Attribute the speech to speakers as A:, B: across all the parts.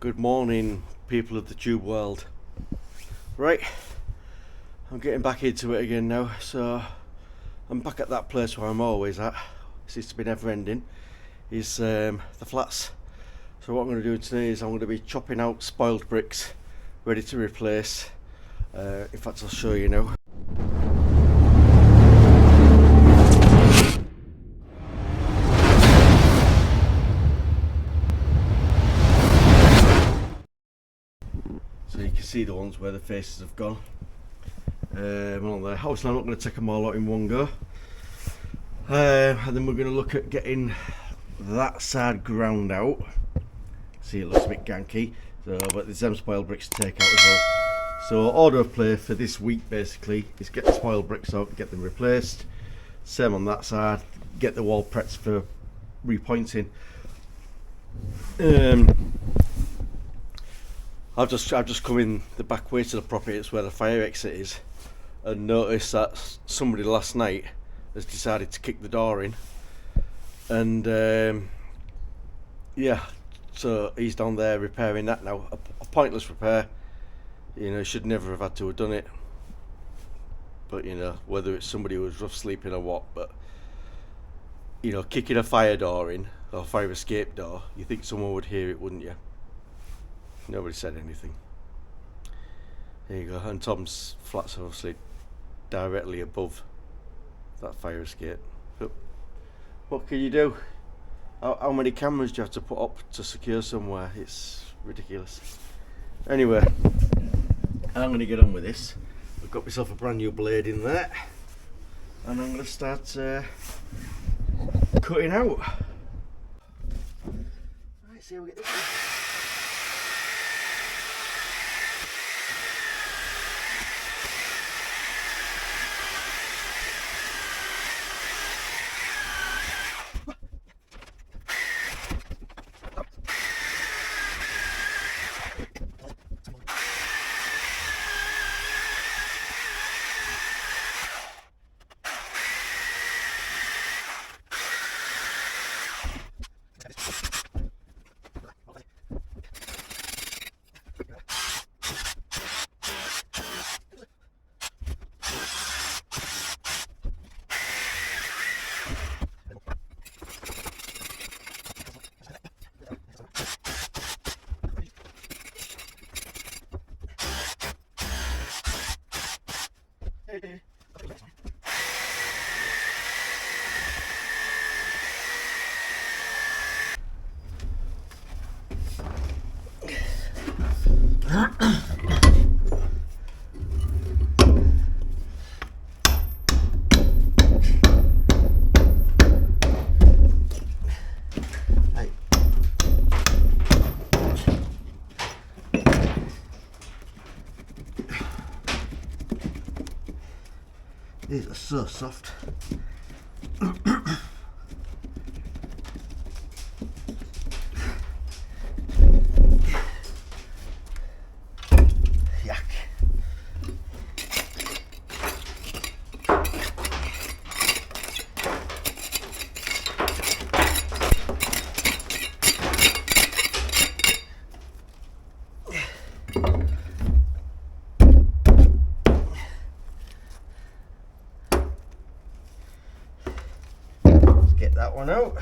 A: Good morning, people of the tube world. Right, I'm getting back into it again now, so I'm back at that place where I'm always at. Seems to be never ending. Is the flats. So what I'm going to do today is I'm going to be chopping out spoiled bricks, ready to replace. In fact, I'll show you now. So you can see the ones where the faces have gone on there. Obviously I'm not going to take them all out in one go. And then we're going to look at getting that side ground out. See, it looks a bit ganky, so, but there's them spoiled bricks to take out as well. So order of play for this week basically is get the spoiled bricks out, get them replaced. Same on that side, get the wall prepped for repointing. I've just come in the back way to the property. It's where the fire exit is, and noticed that somebody last night has decided to kick the door in, and yeah, so he's down there repairing that now. A pointless repair, you know. Should never have had to have done it, but you know, whether it's somebody who was rough sleeping or what, but you know, kicking a fire door in, or fire escape door, you think someone would hear it, wouldn't you? Nobody said anything. There you go. And Tom's flat's obviously directly above that fire escape. But what can you do? How many cameras do you have to put up to secure somewhere? It's ridiculous. Anyway, I'm going to get on with this. I've got myself a brand new blade in there, and I'm going to start cutting out. Right, see how we get this one. These are so soft. Yuck. Get that one out.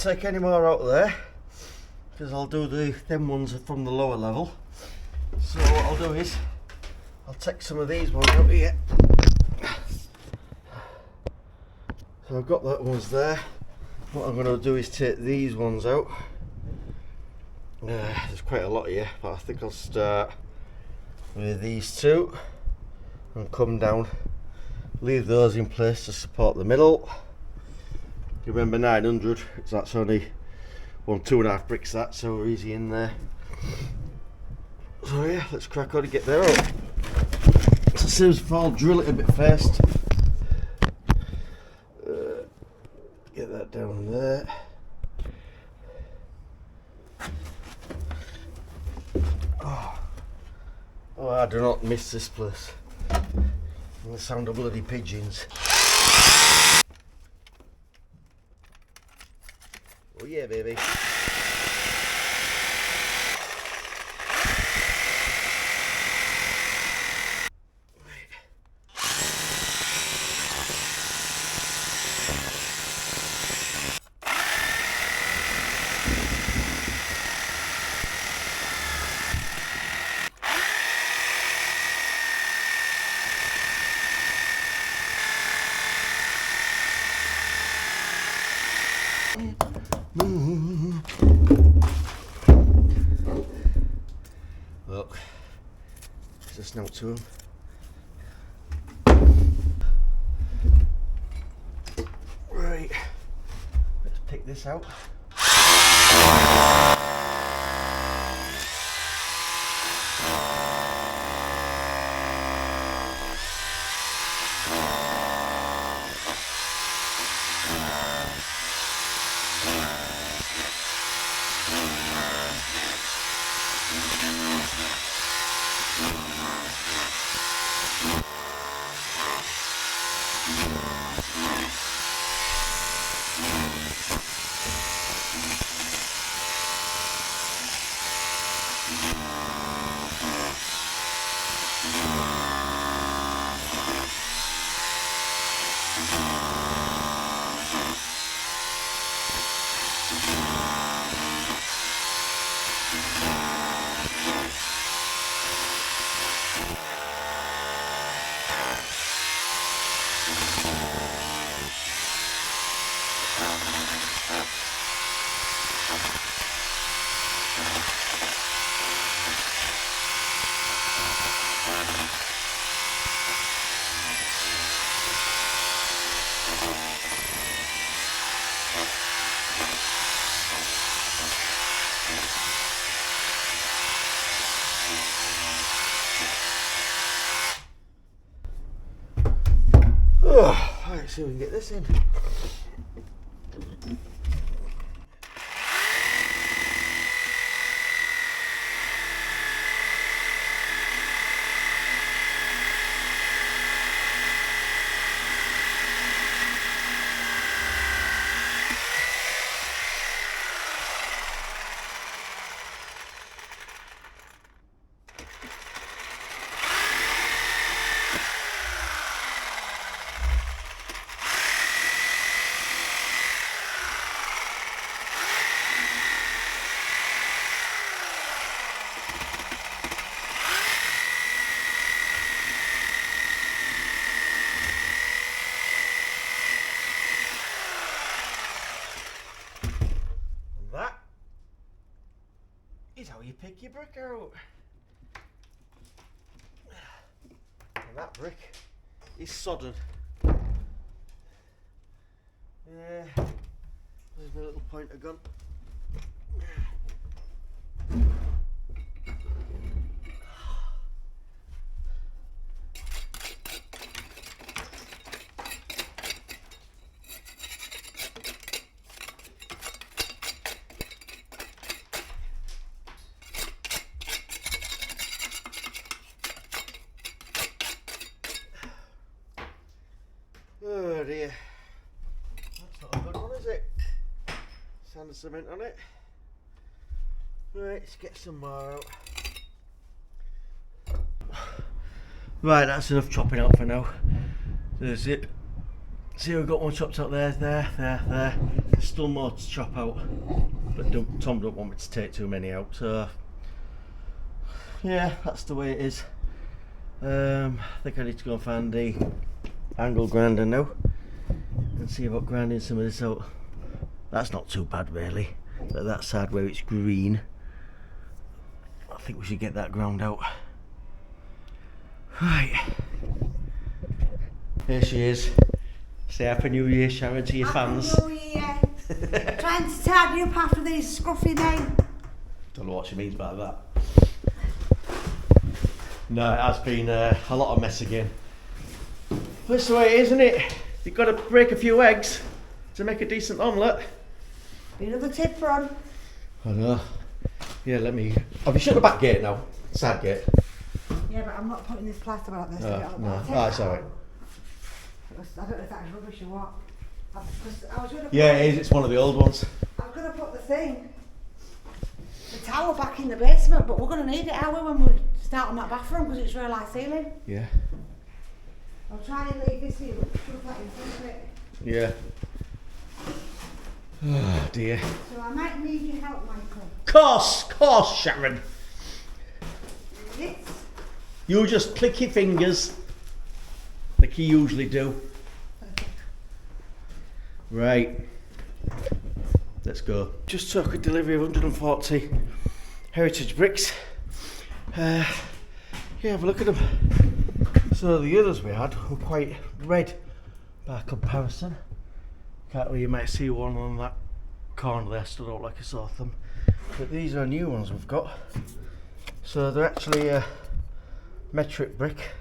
A: take any more out of there because I'll do them ones from the lower level. So what I'll do is I'll take some of these ones out here. So I've got that ones there. What I'm going to do is take these ones out. There's quite a lot here, but I think I'll start with these two and come down, leave those in place to support the middle. Remember 900, that's only 2.5 bricks, that, so we're easy in there. So yeah, let's crack on and get there out. So as soon as I'll drill it a bit first. Get that down there. Oh, I do not miss this place. The sound of bloody pigeons. Oh yeah, baby. Look, there's a snout to them. Right, let's pick this out. Right, see if we can get this in. Is how you pick your brick out. And that brick is sodden. Yeah, there's my little pointer gun. Oh dear, that's not a good one, is it? Sand and cement on it. Right, let's get some more out. Right, that's enough chopping out for now. There's it. See, we've got one chopped out there, there. Still more to chop out, but Tom don't want me to take too many out, so yeah, that's the way it is. I think I need to go and find the angle grinder now and see about grinding some of this out. That's not too bad really, but that side where it's green, I think we should get that ground out. Right, here she is. Say Happy New Year, Sharon, to your fans.
B: Happy New Year. Trying to tidy up after these scruffy days.
A: Don't know what she means by that. No, it has been a lot of mess again. That's the way it is, isn't it? You've got to break a few eggs to make a decent omelette.
B: Another tip, Ron.
A: I know. Yeah, let me... Have you shut the back gate now? Side gate?
B: Yeah, but I'm not putting this plaster back there.
A: Oh, no. Oh, it's alright.
B: I don't know if that's rubbish or what.
A: Yeah, it is. It's one of the old ones.
B: I was going to put the towel back in the basement, but we're going to need it, are we, when we start on that bathroom, because it's real high ceiling.
A: Yeah.
B: I'll try and leave this here, but shove that in front of it.
A: Yeah. Oh dear.
B: So I might need your help, Michael.
A: Course, Sharon.
B: Yes.
A: You just click your fingers like you usually do. Right. Let's go. Just took a delivery of 140 heritage bricks. Yeah, have a look at them. So the others we had were quite red by comparison. You might see one on that corner there stood out like a sore thumb. But these are new ones we've got. So they're actually a metric brick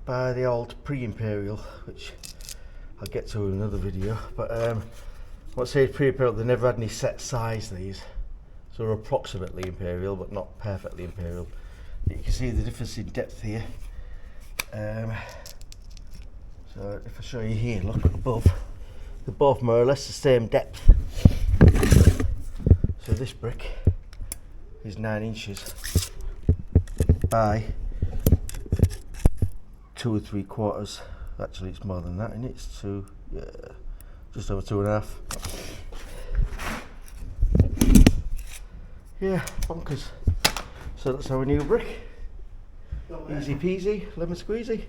A: by the old pre-imperial, which I'll get to in another video. But what's say pre-imperial, they never had any set size, these. So they're approximately imperial, but not perfectly imperial. You can see the difference in depth here. So if I show you here, look above. They're both more or less the same depth. So this brick is 9 inches by 2 3/4. Actually, it's more than that, isn't it? It's just over 2.5. Yeah, bonkers. So that's our new brick. Easy peasy, lemon squeezy.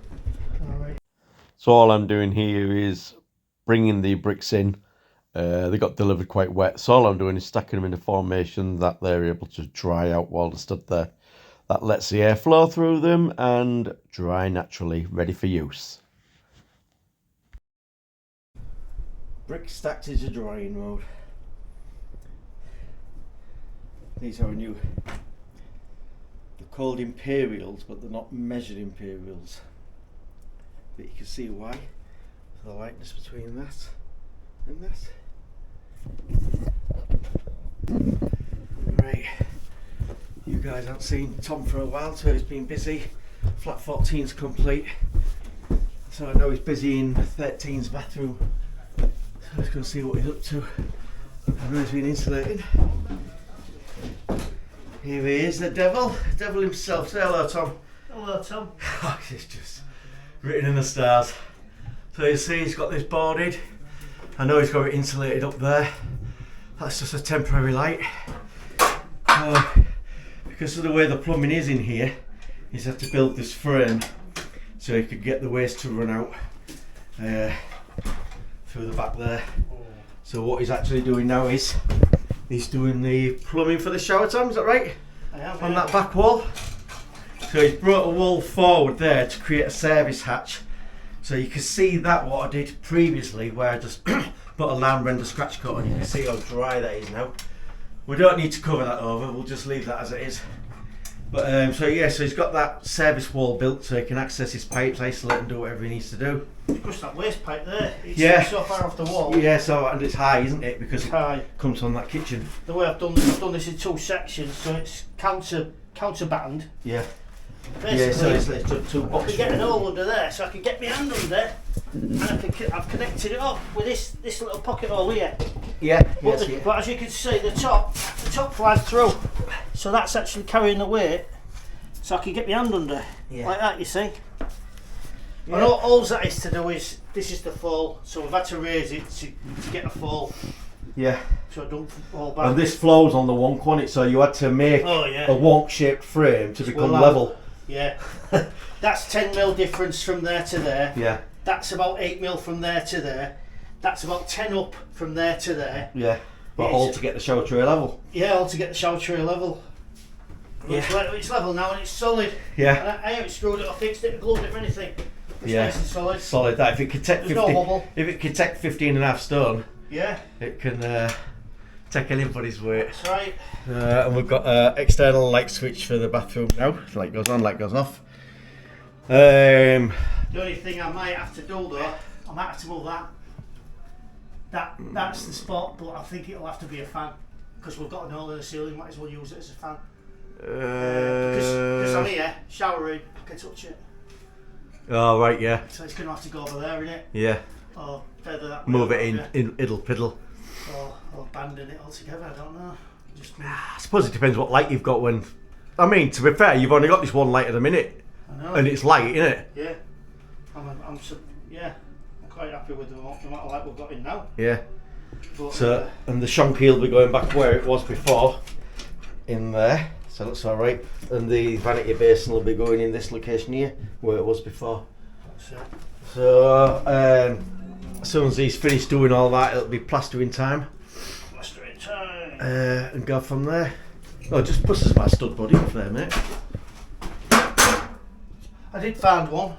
A: Alright. So all I'm doing here is bringing the bricks in. They got delivered quite wet, so all I'm doing is stacking them in a formation that they're able to dry out while they're stood there. That lets the air flow through them and dry naturally, ready for use. Bricks stacked into drying mode. These are new. They're called imperials, but they're not measured imperials. But you can see why. The likeness between that and that. Right, you guys haven't seen Tom for a while, so he's been busy. Flat 14's complete, so I know he's busy in 13's bathroom. So let's go see what he's up to. I know he's been insulating. Here he is, the devil himself. Say hello, Tom.
C: Hello, Tom.
A: It's just written in the stars. So you see he's got this boarded. I know he's got it insulated up there. That's just a temporary light. Because of the way the plumbing is in here, he's had to build this frame so he could get the waste to run out through the back there. So what he's actually doing now is he's doing the plumbing for the shower, Tom, is that right?
C: I have,
A: on that back wall. So he's brought a wall forward there to create a service hatch. So you can see that what I did previously where I just put a lamb render scratch cut on. You can see how dry that is now. We don't need to cover that over, we'll just leave that as it is. But so yeah, so he's got that service wall built so he can access his pipes, isolate and do whatever he needs to do.
C: Just that waste pipe there,
A: it's
C: so far off the wall.
A: Yeah, so and it's high, isn't it? Because
C: it's high.
A: It comes on that kitchen.
C: The way I've done this in 2 sections, so it's counterbattened.
A: Yeah.
C: Basically,
A: yeah, so it's just 2 boxes.
C: I can get an hole under there, so I can get my hand under, and I've connected it up with this little pocket hole here.
A: Yeah.
C: But, but as you can see, the top flies through, so that's actually carrying the weight, so I can get my hand under like that. You see. And all that is to do is, this is the fall, so we've had to raise it to get a fall,
A: Yeah.
C: so it don't fall back.
A: And this flows on the wonk on it, so you had to make a wonk-shaped frame to become level.
C: Yeah. That's 10mm difference from there to there.
A: Yeah.
C: That's about 8mm from there to there. That's about 10 up from there to there.
A: Yeah. But all to get the shower tray level.
C: Yeah, all to get the shower tray level.
A: Yeah.
C: It's level now and it's solid.
A: Yeah.
C: And I haven't screwed it or fixed it or glued it or anything. It's nice and solid.
A: Solid. That if it could take 15,
C: wobble.
A: if it could take 15.5 stone,
C: yeah,
A: it can take anybody's weight.
C: That's right.
A: And we've got external light switch for the bathroom now. Light goes on, light goes off.
C: The only thing I might have to do though, I might have to move that. That's the spot, but I think it'll have to be a fan because we've got an hole in the ceiling. Might as well use it as a fan. Because I'm here showering, I can touch it.
A: Oh right, yeah.
C: So it's going to have to go over there, innit?
A: Yeah.
C: Or feather that way.
A: Move it in iddle piddle.
C: Or abandon it altogether. I don't know. Just
A: I suppose it depends what light you've got. When I mean, to be fair, you've only got this one light at the minute,
C: I know.
A: and it's light, isn't it?
C: Yeah. I'm quite happy with the amount of light we've got in now.
A: Yeah.
C: But,
A: So and the shonky will be going back where it was before, in there. So that's all right. And the vanity basin will be going in this location here, where it was before.
C: that's it.
A: So as soon as he's finished doing all that, it'll be plastering time.
C: Plastering time.
A: And go from there. Oh, just push us my stud body up there, mate.
C: I did find one.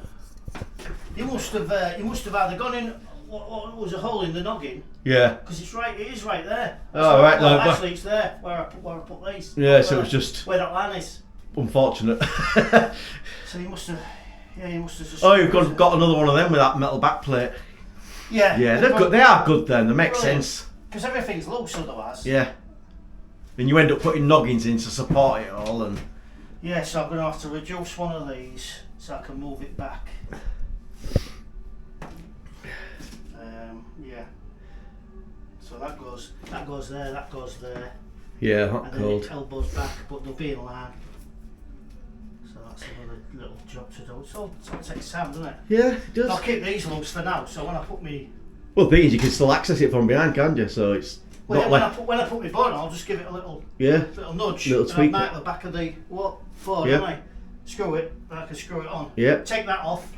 C: You must have either gone in. What was a hole in the noggin?
A: Yeah.
C: Because it is right there.
A: Oh, right,
C: well,
A: no,
C: actually, it's there where I put these.
A: Yeah, so it was just
C: where that line is.
A: unfortunate.
C: So you must have just.
A: Oh, you've got another one of them with that metal backplate.
C: Yeah.
A: Yeah, they're good. They are good then. They make
C: Brilliant.
A: sense.
C: Because everything's loose otherwise.
A: Yeah. And you end up putting noggins in to support it all, and
C: Yeah, so I'm going to have to reduce one of these so I can move it back. Yeah. So that goes there, that goes there.
A: yeah, hot
C: And then
A: cold.
C: it elbows back, but they'll be in line. So that's another little job to do. So it takes time, doesn't it?
A: Yeah, it does.
C: I'll keep these loose for now, so when I put me...
A: Well, the thing is, you can still access it from behind, can't you? So it's not like
C: when I put my button, I'll just give it a little nudge.
A: Little tweak
C: and I'll
A: it.
C: mark the back of the forward,
A: Yeah.
C: don't I? Screw it, and I can screw it on.
A: Yeah.
C: Take that off,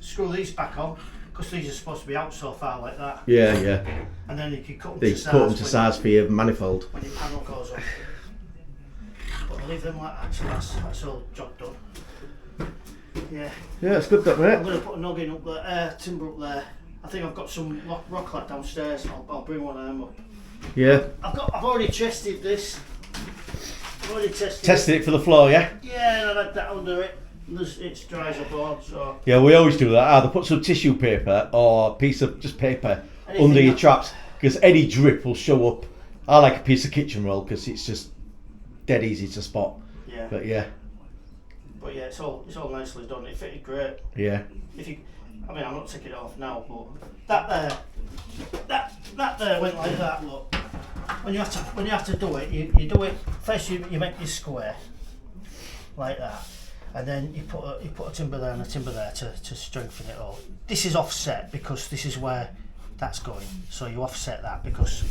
C: screw these back on, because these are supposed to be out so far like that.
A: Yeah, yeah.
C: And then you can cut them
A: They
C: to size.
A: cut them to size for your manifold.
C: When your panel goes off. But I'll leave them like that, so that's all job done. Yeah.
A: Yeah, it's good, that mate.
C: I'm going to put a noggin up there, timber up there. I think I've got some rock downstairs. I'll bring one of them up.
A: Yeah.
C: I've already tested this.
A: Tested it for the floor, yeah?
C: Yeah, and I've had that under it. It dries up on, so...
A: Yeah, we always do that. Either put some tissue paper or a piece of just paper
C: Anything
A: under your
C: that-
A: traps, because any drip will show up. I like a piece of kitchen roll because it's just dead easy to spot.
C: Yeah.
A: But yeah,
C: But yeah, it's all nicely done. It fitted great.
A: yeah.
C: I'm not taking it off now, but that there went like that. Look, when you have to do it, you do it first. You make this square like that, and then you put a timber there and a timber there to strengthen it all. This is offset because this is where that's going. So you offset that because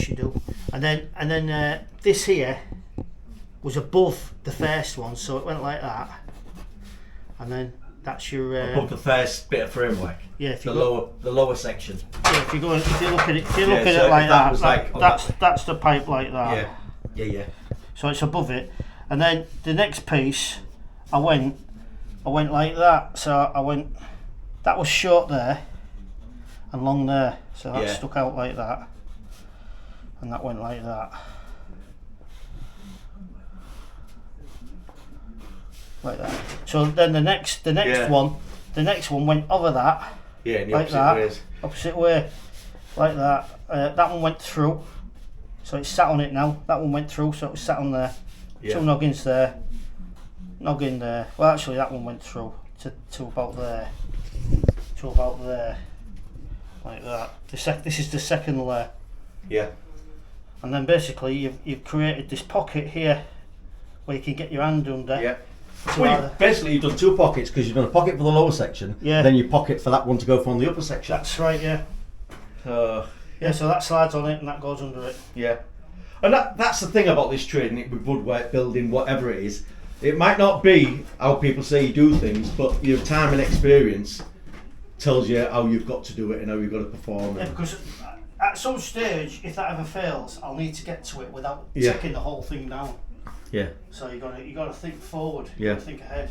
C: you do, and then this here was above the first one, so it went like that, and then that's your
A: Above the first bit of framework.
C: yeah. If you
A: The lower section.
C: Yeah, if you look at it,
A: so
C: like
A: if that was
C: that,
A: like
C: that's the pipe like that.
A: Yeah.
C: So it's above it, and then the next piece, I went like that. So that was short there, and long there. So that stuck out like that, and that went like that, like that. So then the next one went over that.
A: Yeah, in the
C: Like
A: opposite
C: that.
A: ways.
C: Opposite way, like that. That one went through, so it's sat on it now. That one went through, so it was sat on there.
A: Yeah.
C: Two noggins there, noggin there. Well, actually, that one went through to about there, like that. This is the second layer,
A: Yeah.
C: and then basically you've created this pocket here where you can get your hand under.
A: Yeah. Well, basically you've done 2 pockets because you've done a pocket for the lower section, then you pocket for that one to go from the upper section.
C: That's right, yeah. Yeah, so that slides on it and that goes under it.
A: Yeah. And that's the thing about this trading it with woodwork, building, whatever it is. It might not be how people say you do things, but your time and experience tells you how you've got to do it and how you've got to perform.
C: Yeah, because at some stage, if that ever fails, I'll need to get to it without taking the whole thing down.
A: Yeah.
C: So you got to think forward. You got to think ahead.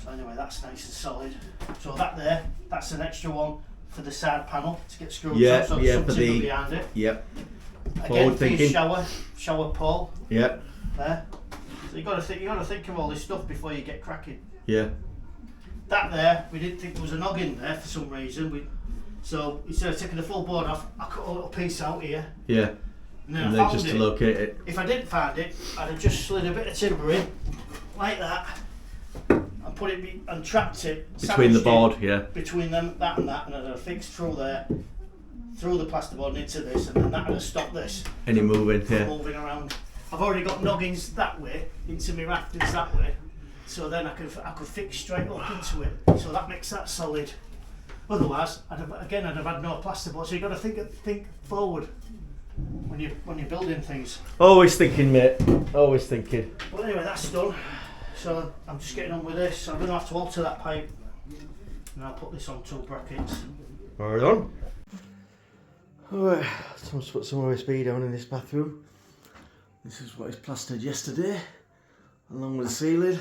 C: So anyway, that's nice and solid. So that's an extra one for the side panel to get screwed up. So there's some timber behind it.
A: Yep.
C: Again, for your shower pole.
A: Yep.
C: There. So you got to think of all this stuff before you get cracking.
A: Yeah.
C: That there, we didn't think there was a noggin there for some reason. So instead of taking the full board off, I cut a little piece out here.
A: Yeah.
C: And then
A: I
C: found
A: then just
C: it.
A: to locate it.
C: If I didn't find it, I'd have just slid a bit of timber in, like that, and put it and trapped it
A: Between the board,
C: between them, that and I'd have fixed through there, through the plasterboard and into this, and then that would have stopped this
A: any moving,
C: moving around. I've already got noggins that way into my rafters that way, so then I could fix straight up into it. So that makes that solid. Otherwise, I'd have had no plasterboard. So you've got to think forward when you're building things.
A: Always thinking, mate. Always thinking.
C: Well, anyway, that's done. So I'm just getting on with this. I'm going to have to alter that pipe, and I'll put this on 2 brackets.
A: Right on. Alright, time to put some OSB down in this bathroom. This is what is plastered yesterday, along with the ceiling.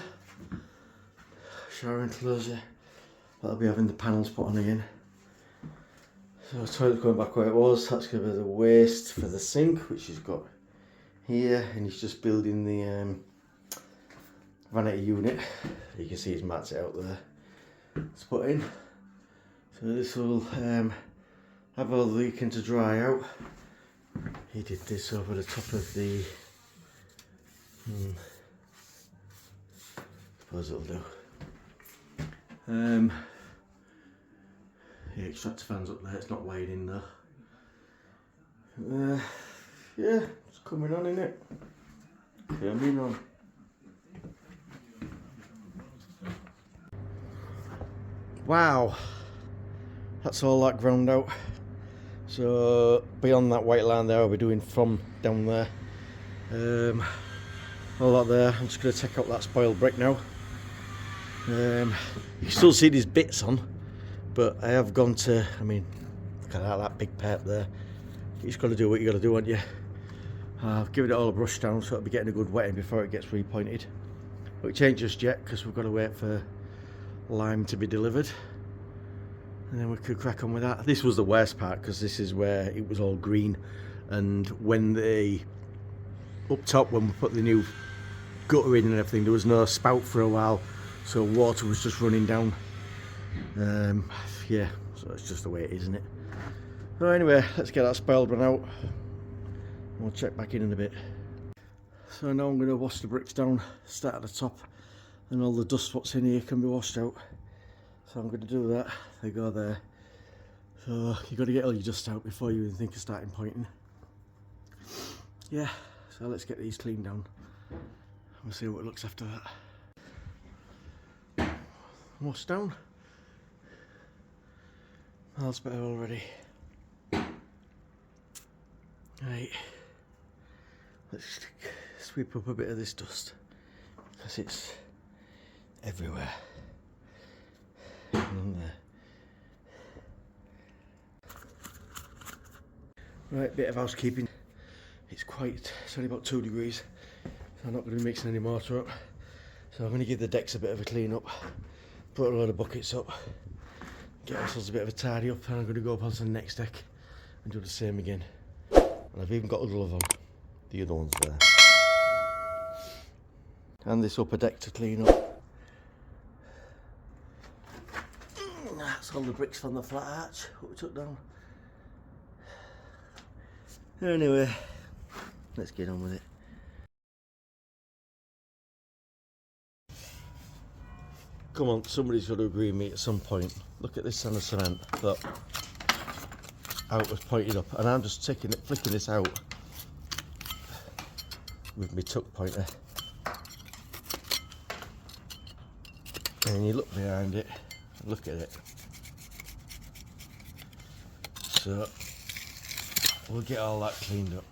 A: Shower enclosure. That'll be having the panels put on again. So the toilet's going back where it was. That's going to be the waste for the sink, which he's got here, and he's just building the vanity unit. You can see his mats out there. It's put in. So this will have all the weekend to dry out. He did this over the top of the. Suppose it'll do. Yeah, extractor fans up there, it's not laid in there. Yeah, it's coming on, isn't it? Coming on. Wow, that's all that ground out. So beyond that white line there, I'll be doing from down there. All that there, I'm just going to take out that spoiled brick now. You can still see these bits on, but I have gone to, I mean, look at that big pep there. You just got to do what you got to do, haven't you? I've given it all a brush down, so it'll be getting a good wetting before it gets repointed. But it ain't just yet, because we've got to wait for lime to be delivered. And then we could crack on with that. This was the worst part, because this is where it was all green. And when up top, when we put the new gutter in and everything, there was no spout for a while. So water was just running down. Yeah, so it's just the way it is, isn't it? So anyway, let's get that spoiled one out. We'll check back in a bit. So now I'm going to wash the bricks down, start at the top, and all the dust what's in here can be washed out. So I'm going to do that. They go there. So you've got to get all your dust out before you even think of starting pointing. Yeah, so let's get these cleaned down. We'll see what it looks after that. Wash down. That's better already. Right, let's sweep up a bit of this dust because it's everywhere. On there. Right, bit of housekeeping. It's only about 2 degrees, so I'm not going to be mixing any mortar up. So I'm going to give the decks a bit of a clean up. Put a load of buckets up, get ourselves a bit of a tidy up, and I'm going to go up onto the next deck and do the same again. And I've even got a glove on, the other one's there. And this upper deck to clean up. That's all the bricks from the flat arch, what we took down. Anyway, let's get on with it. Come on, somebody's got to agree with me at some point. Look at this sand of cement that out was pointed up, and I'm just flicking this out with my tuck pointer. And you look behind it, look at it. So we'll get all that cleaned up.